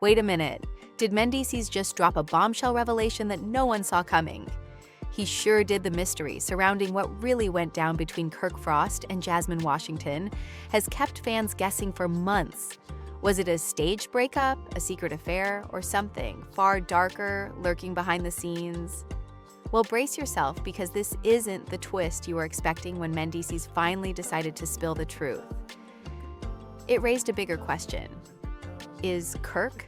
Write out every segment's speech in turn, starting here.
Wait a minute. Did Mendeecees just drop a bombshell revelation that no one saw coming? He sure did. The mystery surrounding what really went down between Kirk Frost and Jasmine Washington has kept fans guessing for months. Was it a staged breakup, a secret affair, or something far darker lurking behind the scenes? Well, brace yourself, because this isn't the twist you were expecting when Mendeecees finally decided to spill the truth. It raised a bigger question. Is Kirk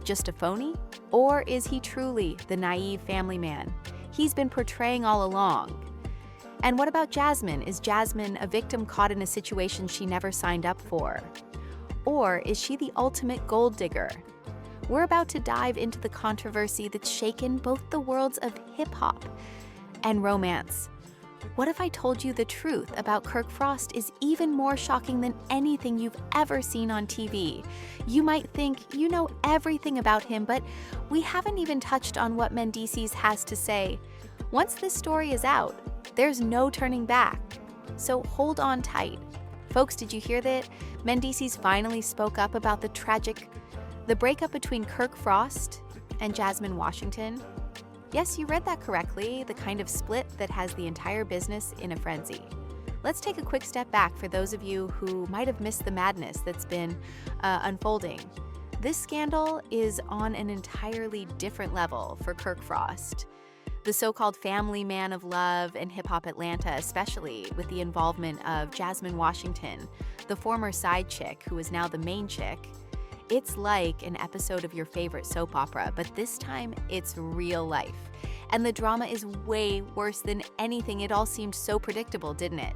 just a phony? Or is he truly the naive family man he's been portraying all along? And what about Jasmine? Is Jasmine a victim caught in a situation she never signed up for? Or is she the ultimate gold digger? We're about to dive into the controversy that's shaken both the worlds of hip-hop and romance. What if I told you the truth about Kirk Frost is even more shocking than anything you've ever seen on TV? You might think you know everything about him, but we haven't even touched on what Mendeecees has to say. Once this story is out, there's no turning back. So hold on tight. Folks, did you hear that? Mendeecees finally spoke up about the breakup between Kirk Frost and Jasmine Washington. Yes, you read that correctly, the kind of split that has the entire business in a frenzy. Let's take a quick step back for those of you who might have missed the madness that's been unfolding. This scandal is on an entirely different level for Kirk Frost, the so-called family man of love in hip-hop Atlanta, especially with the involvement of Jasmine Washington, the former side chick who is now the main chick. It's like an episode of your favorite soap opera, but this time it's real life. And the drama is way worse than anything. It all seemed so predictable, didn't it?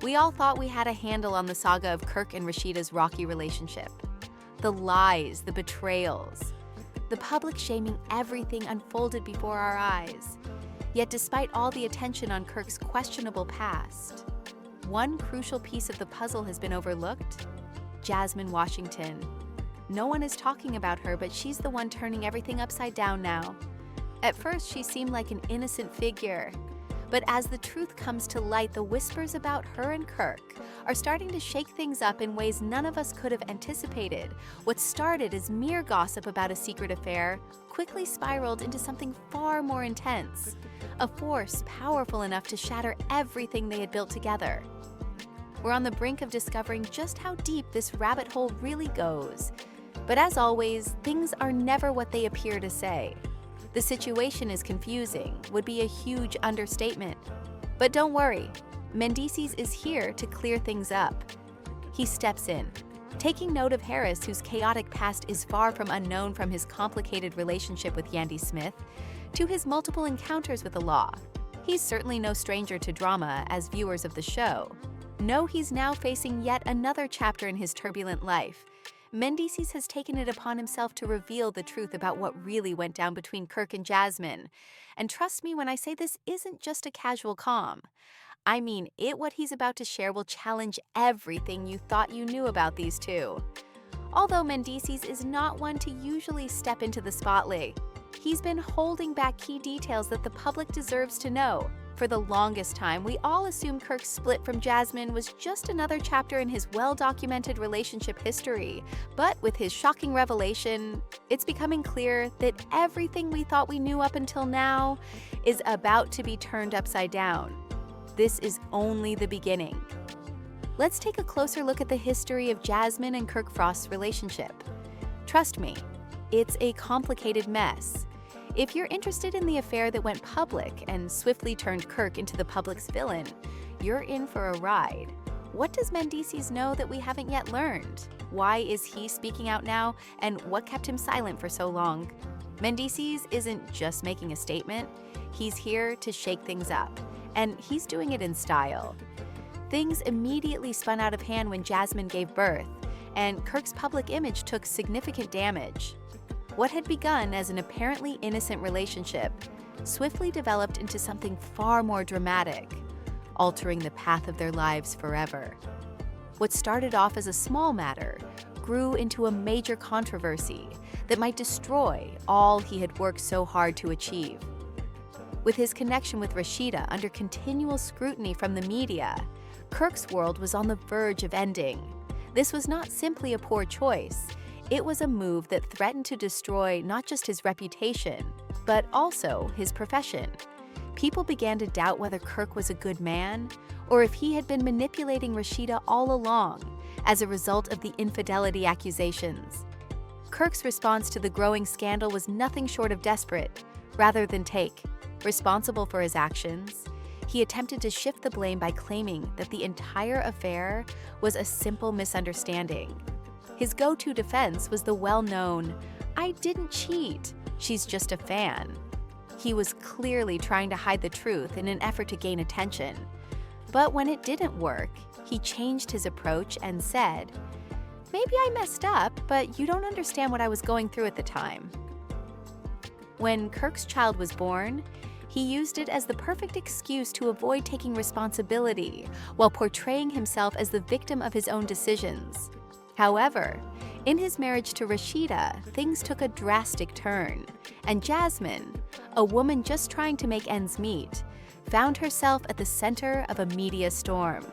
We all thought we had a handle on the saga of Kirk and Rashida's rocky relationship. The lies, the betrayals, the public shaming, everything unfolded before our eyes. Yet despite all the attention on Kirk's questionable past, one crucial piece of the puzzle has been overlooked: Jasmine Washington. No one is talking about her, but she's the one turning everything upside down now. At first, she seemed like an innocent figure. But as the truth comes to light, the whispers about her and Kirk are starting to shake things up in ways none of us could have anticipated. What started as mere gossip about a secret affair quickly spiraled into something far more intense, a force powerful enough to shatter everything they had built together. We're on the brink of discovering just how deep this rabbit hole really goes. But as always, things are never what they appear to say. The situation is confusing, would be a huge understatement. But don't worry, Mendeecees is here to clear things up. He steps in, taking note of Harris, whose chaotic past is far from unknown, from his complicated relationship with Yandy Smith to his multiple encounters with the law. He's certainly no stranger to drama, as viewers of the show know he's now facing yet another chapter in his turbulent life. Mendeecees has taken it upon himself to reveal the truth about what really went down between Kirk and Jasmine. And trust me when I say this isn't just a casual calm. I mean it. What he's about to share will challenge everything you thought you knew about these two. Although Mendeecees is not one to usually step into the spotlight, he's been holding back key details that the public deserves to know. For the longest time, we all assumed Kirk's split from Jasmine was just another chapter in his well-documented relationship history. But with his shocking revelation, it's becoming clear that everything we thought we knew up until now is about to be turned upside down. This is only the beginning. Let's take a closer look at the history of Jasmine and Kirk Frost's relationship. Trust me, it's a complicated mess. If you're interested in the affair that went public and swiftly turned Kirk into the public's villain, you're in for a ride. What does Mendeecees know that we haven't yet learned? Why is he speaking out now, and what kept him silent for so long? Mendeecees isn't just making a statement, he's here to shake things up, and he's doing it in style. Things immediately spun out of hand when Jasmine gave birth, and Kirk's public image took significant damage. What had begun as an apparently innocent relationship swiftly developed into something far more dramatic, altering the path of their lives forever. What started off as a small matter grew into a major controversy that might destroy all he had worked so hard to achieve. With his connection with Rashida under continual scrutiny from the media, Kirk's world was on the verge of ending. This was not simply a poor choice. It was a move that threatened to destroy not just his reputation, but also his profession. People began to doubt whether Kirk was a good man or if he had been manipulating Rashida all along as a result of the infidelity accusations. Kirk's response to the growing scandal was nothing short of desperate. Rather than take responsible for his actions, he attempted to shift the blame by claiming that the entire affair was a simple misunderstanding. His go-to defense was the well-known, "I didn't cheat, she's just a fan." He was clearly trying to hide the truth in an effort to gain attention. But when it didn't work, he changed his approach and said, "Maybe I messed up, but you don't understand what I was going through at the time." When Kirk's child was born, he used it as the perfect excuse to avoid taking responsibility while portraying himself as the victim of his own decisions. However, in his marriage to Rashida, things took a drastic turn, and Jasmine, a woman just trying to make ends meet, found herself at the center of a media storm.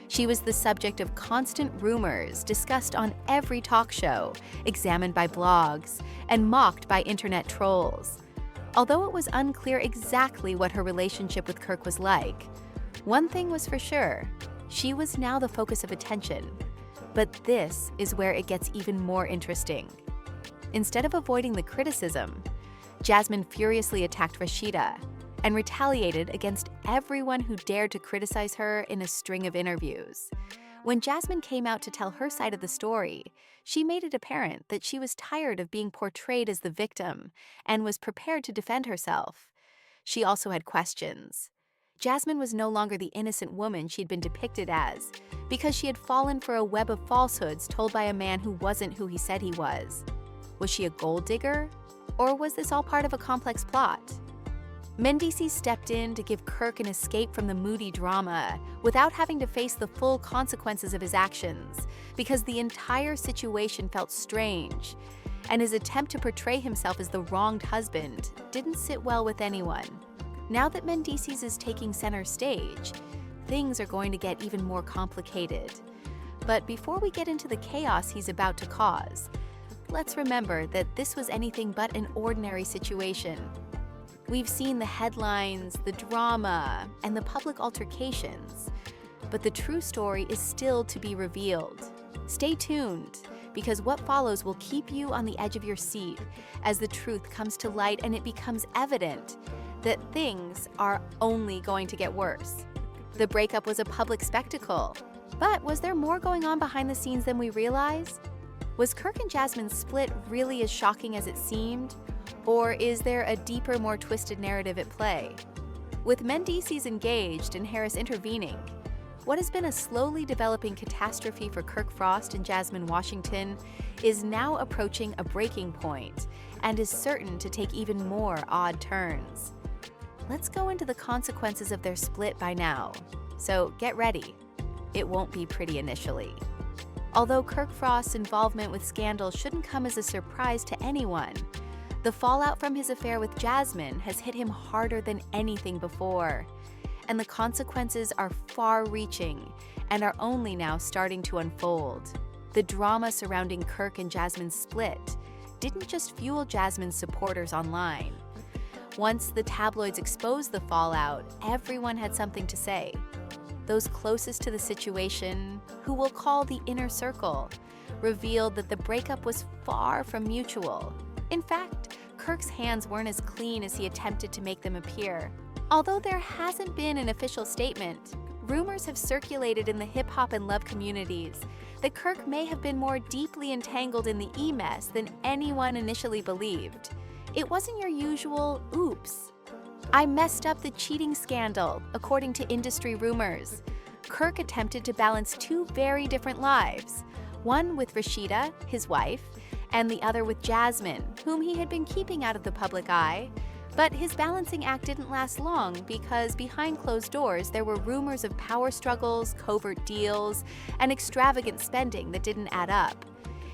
She was the subject of constant rumors discussed on every talk show, examined by blogs, and mocked by internet trolls. Although it was unclear exactly what her relationship with Kirk was like, one thing was for sure: she was now the focus of attention. But this is where it gets even more interesting. Instead of avoiding the criticism, Jasmine furiously attacked Rashida and retaliated against everyone who dared to criticize her in a string of interviews. When Jasmine came out to tell her side of the story, she made it apparent that she was tired of being portrayed as the victim and was prepared to defend herself. She also had questions. Jasmine was no longer the innocent woman she'd been depicted as, because she had fallen for a web of falsehoods told by a man who wasn't who he said he was. Was she a gold digger? Or was this all part of a complex plot? Mendeecees stepped in to give Kirk an escape from the moody drama without having to face the full consequences of his actions, because the entire situation felt strange, and his attempt to portray himself as the wronged husband didn't sit well with anyone. Now that Mendeecees is taking center stage, things are going to get even more complicated. But before we get into the chaos he's about to cause, let's remember that this was anything but an ordinary situation. We've seen the headlines, the drama, and the public altercations, but the true story is still to be revealed. Stay tuned, because what follows will keep you on the edge of your seat as the truth comes to light and it becomes evident that things are only going to get worse. The breakup was a public spectacle, but was there more going on behind the scenes than we realize? Was Kirk and Jasmine's split really as shocking as it seemed? Or is there a deeper, more twisted narrative at play? With Mendeecees engaged and Harris intervening, what has been a slowly developing catastrophe for Kirk Frost and Jasmine Washington is now approaching a breaking point and is certain to take even more odd turns. Let's go into the consequences of their split by now, so get ready. It won't be pretty initially. Although Kirk Frost's involvement with scandal shouldn't come as a surprise to anyone, the fallout from his affair with Jasmine has hit him harder than anything before, and the consequences are far-reaching and are only now starting to unfold. The drama surrounding Kirk and Jasmine's split didn't just fuel Jasmine's supporters online. Once the tabloids exposed the fallout, everyone had something to say. Those closest to the situation, who we'll call the inner circle, revealed that the breakup was far from mutual. In fact, Kirk's hands weren't as clean as he attempted to make them appear. Although there hasn't been an official statement, rumors have circulated in the hip-hop and love communities that Kirk may have been more deeply entangled in the mess than anyone initially believed. It wasn't your usual, "Oops, I messed up the cheating scandal," according to industry rumors. Kirk attempted to balance two very different lives, one with Rashida, his wife, and the other with Jasmine, whom he had been keeping out of the public eye. But his balancing act didn't last long because behind closed doors there were rumors of power struggles, covert deals, and extravagant spending that didn't add up.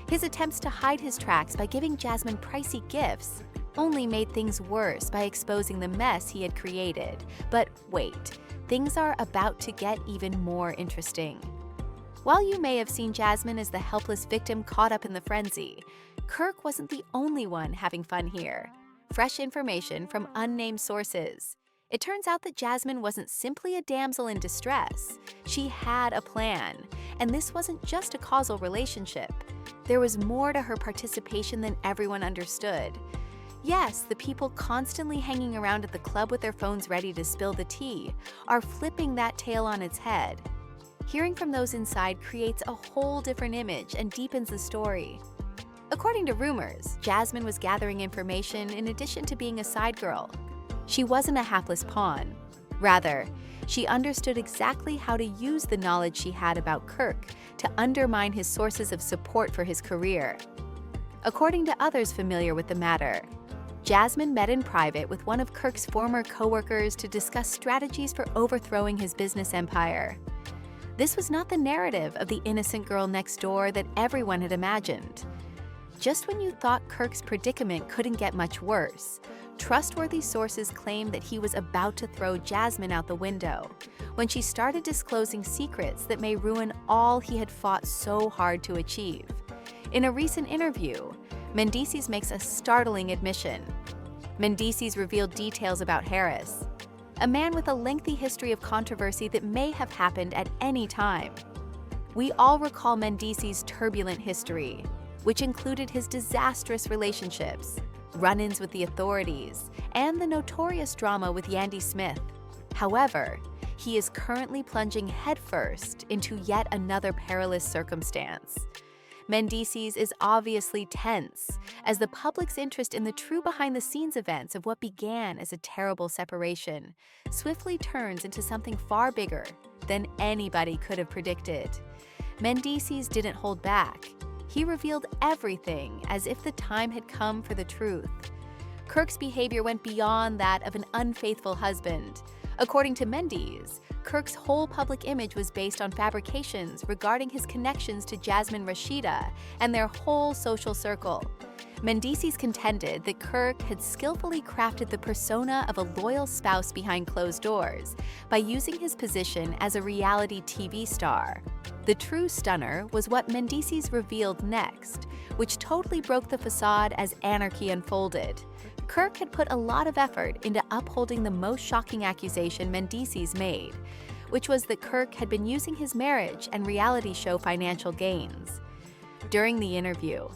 His attempts to hide his tracks by giving Jasmine pricey gifts only made things worse by exposing the mess he had created. But wait, things are about to get even more interesting. While you may have seen Jasmine as the helpless victim caught up in the frenzy, Kirk wasn't the only one having fun here. Fresh information from unnamed sources. It turns out that Jasmine wasn't simply a damsel in distress. She had a plan, and this wasn't just a causal relationship. There was more to her participation than everyone understood. Yes, the people constantly hanging around at the club with their phones ready to spill the tea are flipping that tale on its head. Hearing from those inside creates a whole different image and deepens the story. According to rumors, Jasmine was gathering information in addition to being a side girl. She wasn't a hapless pawn. Rather, she understood exactly how to use the knowledge she had about Kirk to undermine his sources of support for his career. According to others familiar with the matter, Jasmine met in private with one of Kirk's former co-workers to discuss strategies for overthrowing his business empire. This was not the narrative of the innocent girl next door that everyone had imagined. Just when you thought Kirk's predicament couldn't get much worse, trustworthy sources claimed that he was about to throw Jasmine out the window when she started disclosing secrets that may ruin all he had fought so hard to achieve. In a recent interview, Mendeecees makes a startling admission. Mendeecees revealed details about Harris, a man with a lengthy history of controversy that may have happened at any time. We all recall Mendeecees' turbulent history, which included his disastrous relationships, run-ins with the authorities, and the notorious drama with Yandy Smith. However, he is currently plunging headfirst into yet another perilous circumstance. Mendeecees is obviously tense, as the public's interest in the true behind-the-scenes events of what began as a terrible separation swiftly turns into something far bigger than anybody could have predicted. Mendeecees didn't hold back. He revealed everything as if the time had come for the truth. Kirk's behavior went beyond that of an unfaithful husband. According to Mendeecees, Kirk's whole public image was based on fabrications regarding his connections to Jasmine Rashida and their whole social circle. Mendeecees contended that Kirk had skillfully crafted the persona of a loyal spouse behind closed doors by using his position as a reality TV star. The true stunner was what Mendeecees revealed next, which totally broke the facade as anarchy unfolded. Kirk had put a lot of effort into upholding the most shocking accusation Mendeecees made, which was that Kirk had been using his marriage and reality show financial gains. During the interview,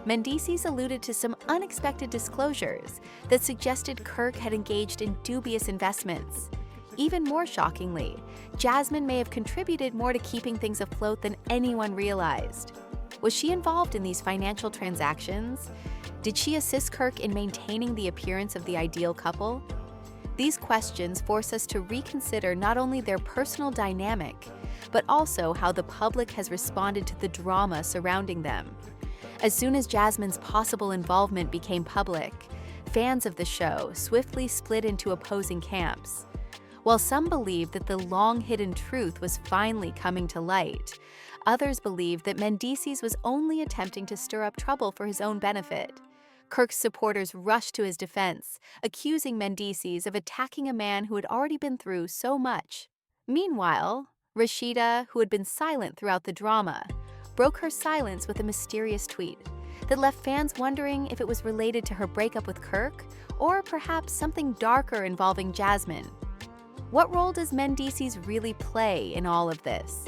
Mendeecees alluded to some unexpected disclosures that suggested Kirk had engaged in dubious investments. Even more shockingly, Jasmine may have contributed more to keeping things afloat than anyone realized. Was she involved in these financial transactions? Did she assist Kirk in maintaining the appearance of the ideal couple? These questions force us to reconsider not only their personal dynamic, but also how the public has responded to the drama surrounding them. As soon as Jasmine's possible involvement became public, fans of the show swiftly split into opposing camps. While some believed that the long-hidden truth was finally coming to light, others believed that Mendeecees was only attempting to stir up trouble for his own benefit. Kirk's supporters rushed to his defense, accusing Mendeecees of attacking a man who had already been through so much. Meanwhile, Rashida, who had been silent throughout the drama, broke her silence with a mysterious tweet that left fans wondering if it was related to her breakup with Kirk or perhaps something darker involving Jasmine. What role does Mendeecees really play in all of this?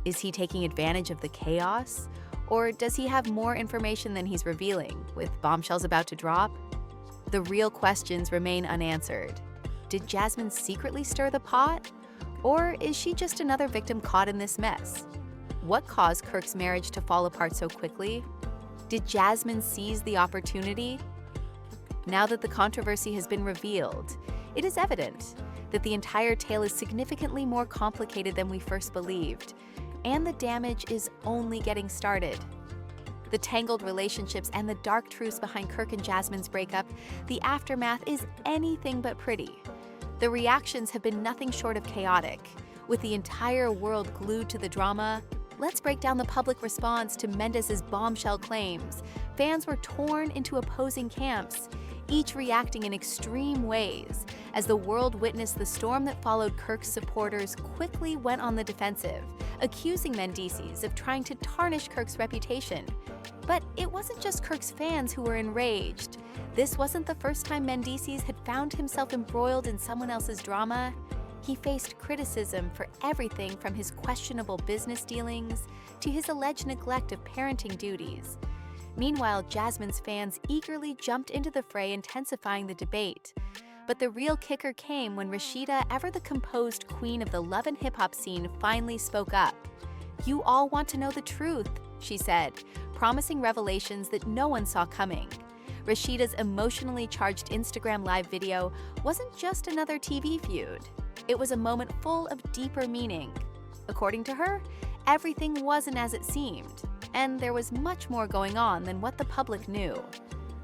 Is he taking advantage of the chaos? Or does he have more information than he's revealing, with bombshells about to drop? The real questions remain unanswered. Did Jasmine secretly stir the pot? Or is she just another victim caught in this mess? What caused Kirk's marriage to fall apart so quickly? Did Jasmine seize the opportunity? Now that the controversy has been revealed, it is evident that the entire tale is significantly more complicated than we first believed, and the damage is only getting started. The tangled relationships and the dark truths behind Kirk and Jasmine's breakup, the aftermath is anything but pretty. The reactions have been nothing short of chaotic. With the entire world glued to the drama, let's break down the public response to Mendeecees' bombshell claims. Fans were torn into opposing camps, each reacting in extreme ways. As the world witnessed the storm that followed, Kirk's supporters quickly went on the defensive, accusing Mendeecees of trying to tarnish Kirk's reputation. But it wasn't just Kirk's fans who were enraged. This wasn't the first time Mendeecees had found himself embroiled in someone else's drama. He faced criticism for everything from his questionable business dealings to his alleged neglect of parenting duties. Meanwhile, Jasmine's fans eagerly jumped into the fray, intensifying the debate. But the real kicker came when Rashida, ever the composed queen of the love and hip-hop scene, finally spoke up. "You all want to know the truth," she said, promising revelations that no one saw coming. Rashida's emotionally charged Instagram Live video wasn't just another TV feud. It was a moment full of deeper meaning. According to her, everything wasn't as it seemed, and there was much more going on than what the public knew.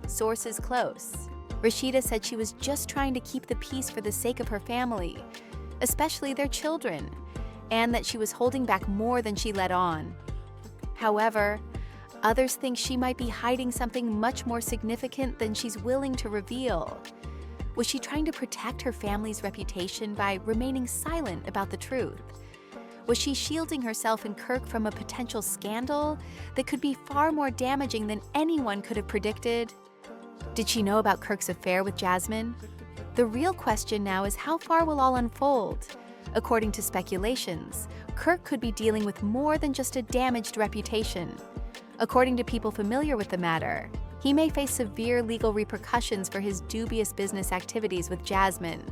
Sources close. Rashida said she was just trying to keep the peace for the sake of her family, especially their children, and that she was holding back more than she let on. However, others think she might be hiding something much more significant than she's willing to reveal. Was she trying to protect her family's reputation by remaining silent about the truth? Was she shielding herself and Kirk from a potential scandal that could be far more damaging than anyone could have predicted? Did she know about Kirk's affair with Jasmine? The real question now is, how far will all unfold? According to speculations, Kirk could be dealing with more than just a damaged reputation. According to people familiar with the matter, he may face severe legal repercussions for his dubious business activities with Jasmine.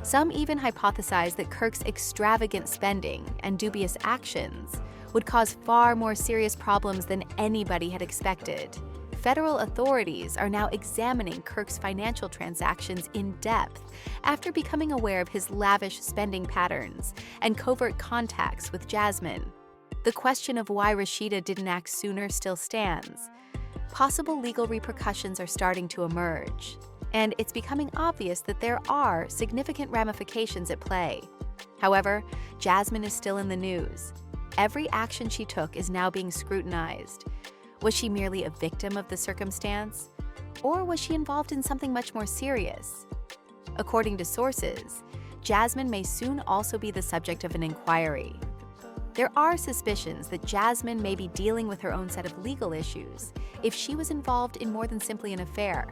Some even hypothesize that Kirk's extravagant spending and dubious actions would cause far more serious problems than anybody had expected. Federal authorities are now examining Kirk's financial transactions in depth after becoming aware of his lavish spending patterns and covert contacts with Jasmine. The question of why Rashida didn't act sooner still stands. Possible legal repercussions are starting to emerge, and it's becoming obvious that there are significant ramifications at play. However, Jasmine is still in the news. Every action she took is now being scrutinized. Was she merely a victim of the circumstance? Or was she involved in something much more serious? According to sources, Jasmine may soon also be the subject of an inquiry. There are suspicions that Jasmine may be dealing with her own set of legal issues if she was involved in more than simply an affair.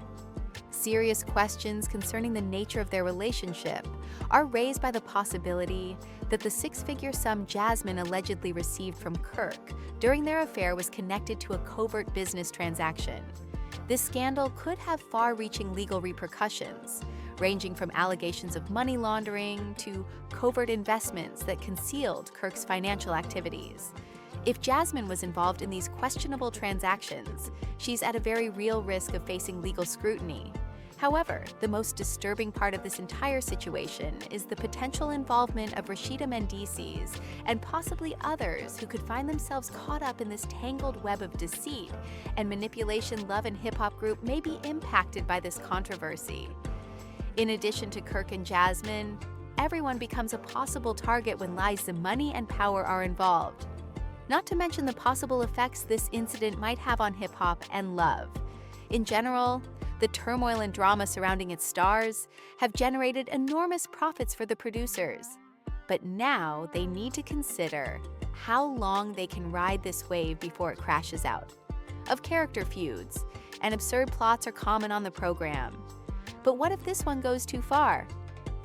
Serious questions concerning the nature of their relationship are raised by the possibility that the six-figure sum Jasmine allegedly received from Kirk during their affair was connected to a covert business transaction. This scandal could have far-reaching legal repercussions, ranging from allegations of money laundering to covert investments that concealed Kirk's financial activities. If Jasmine was involved in these questionable transactions, she's at a very real risk of facing legal scrutiny. However, the most disturbing part of this entire situation is the potential involvement of Rashida Mendeecees and possibly others who could find themselves caught up in this tangled web of deceit and manipulation. Love and hip-hop group may be impacted by this controversy. In addition to Kirk and Jasmine, everyone becomes a possible target when lies of money and power are involved. Not to mention the possible effects this incident might have on hip-hop and love. In general, the turmoil and drama surrounding its stars have generated enormous profits for the producers. But now they need to consider how long they can ride this wave before it crashes out. Of character feuds and absurd plots are common on the program. But what if this one goes too far?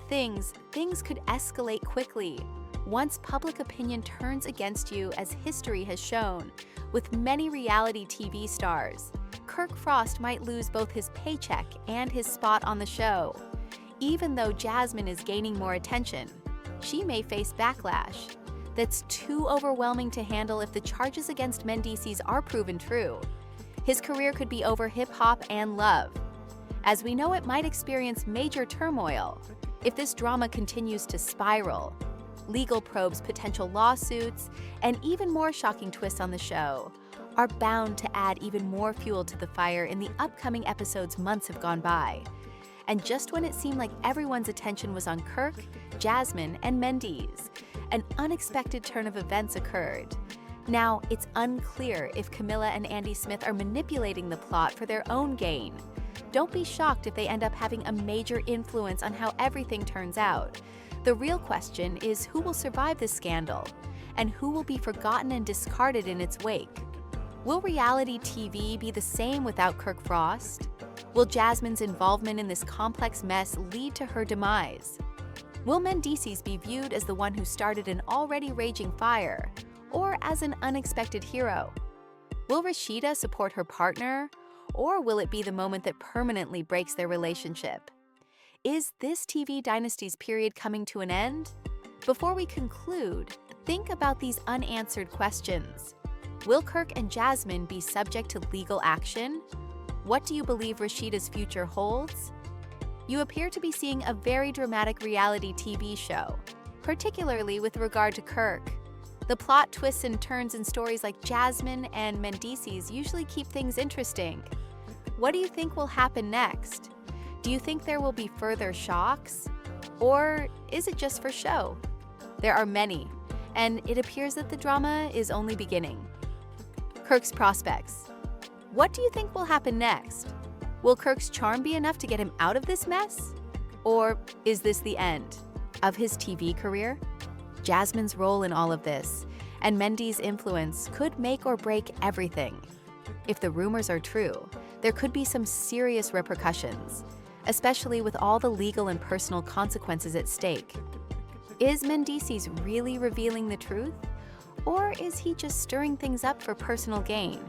Things could escalate quickly once public opinion turns against you, as history has shown. With many reality TV stars, Kirk Frost might lose both his paycheck and his spot on the show. Even though Jasmine is gaining more attention, she may face backlash that's too overwhelming to handle if the charges against Mendeecees are proven true. His career could be over hip-hop and love. As we know, it might experience major turmoil if this drama continues to spiral. Legal probes, potential lawsuits, and even more shocking twists on the show are bound to add even more fuel to the fire in the upcoming episodes. Months have gone by, and just when it seemed like everyone's attention was on Kirk, Jasmine, and Mendeecees, an unexpected turn of events occurred. Now, it's unclear if Camilla and Andy Smith are manipulating the plot for their own gain. Don't be shocked if they end up having a major influence on how everything turns out. The real question is, who will survive this scandal? And who will be forgotten and discarded in its wake? Will reality TV be the same without Kirk Frost? Will Jasmine's involvement in this complex mess lead to her demise? Will Mendeecees be viewed as the one who started an already raging fire, or as an unexpected hero? Will Rashida support her partner, or will it be the moment that permanently breaks their relationship? Is this TV dynasty's period coming to an end? Before we conclude, think about these unanswered questions. Will Kirk and Jasmine be subject to legal action? What do you believe Rashida's future holds? You appear to be seeing a very dramatic reality TV show, particularly with regard to Kirk. The plot twists and turns in stories like Jasmine and Mendeecees usually keep things interesting. What do you think will happen next? Do you think there will be further shocks? Or is it just for show? There are many, and it appears that the drama is only beginning. Kirk's prospects. What do you think will happen next? Will Kirk's charm be enough to get him out of this mess? Or is this the end of his TV career? Jasmine's role in all of this, and Mendy's influence could make or break everything. If the rumors are true, there could be some serious repercussions, especially with all the legal and personal consequences at stake. Is Mendeecees really revealing the truth? Or is he just stirring things up for personal gain?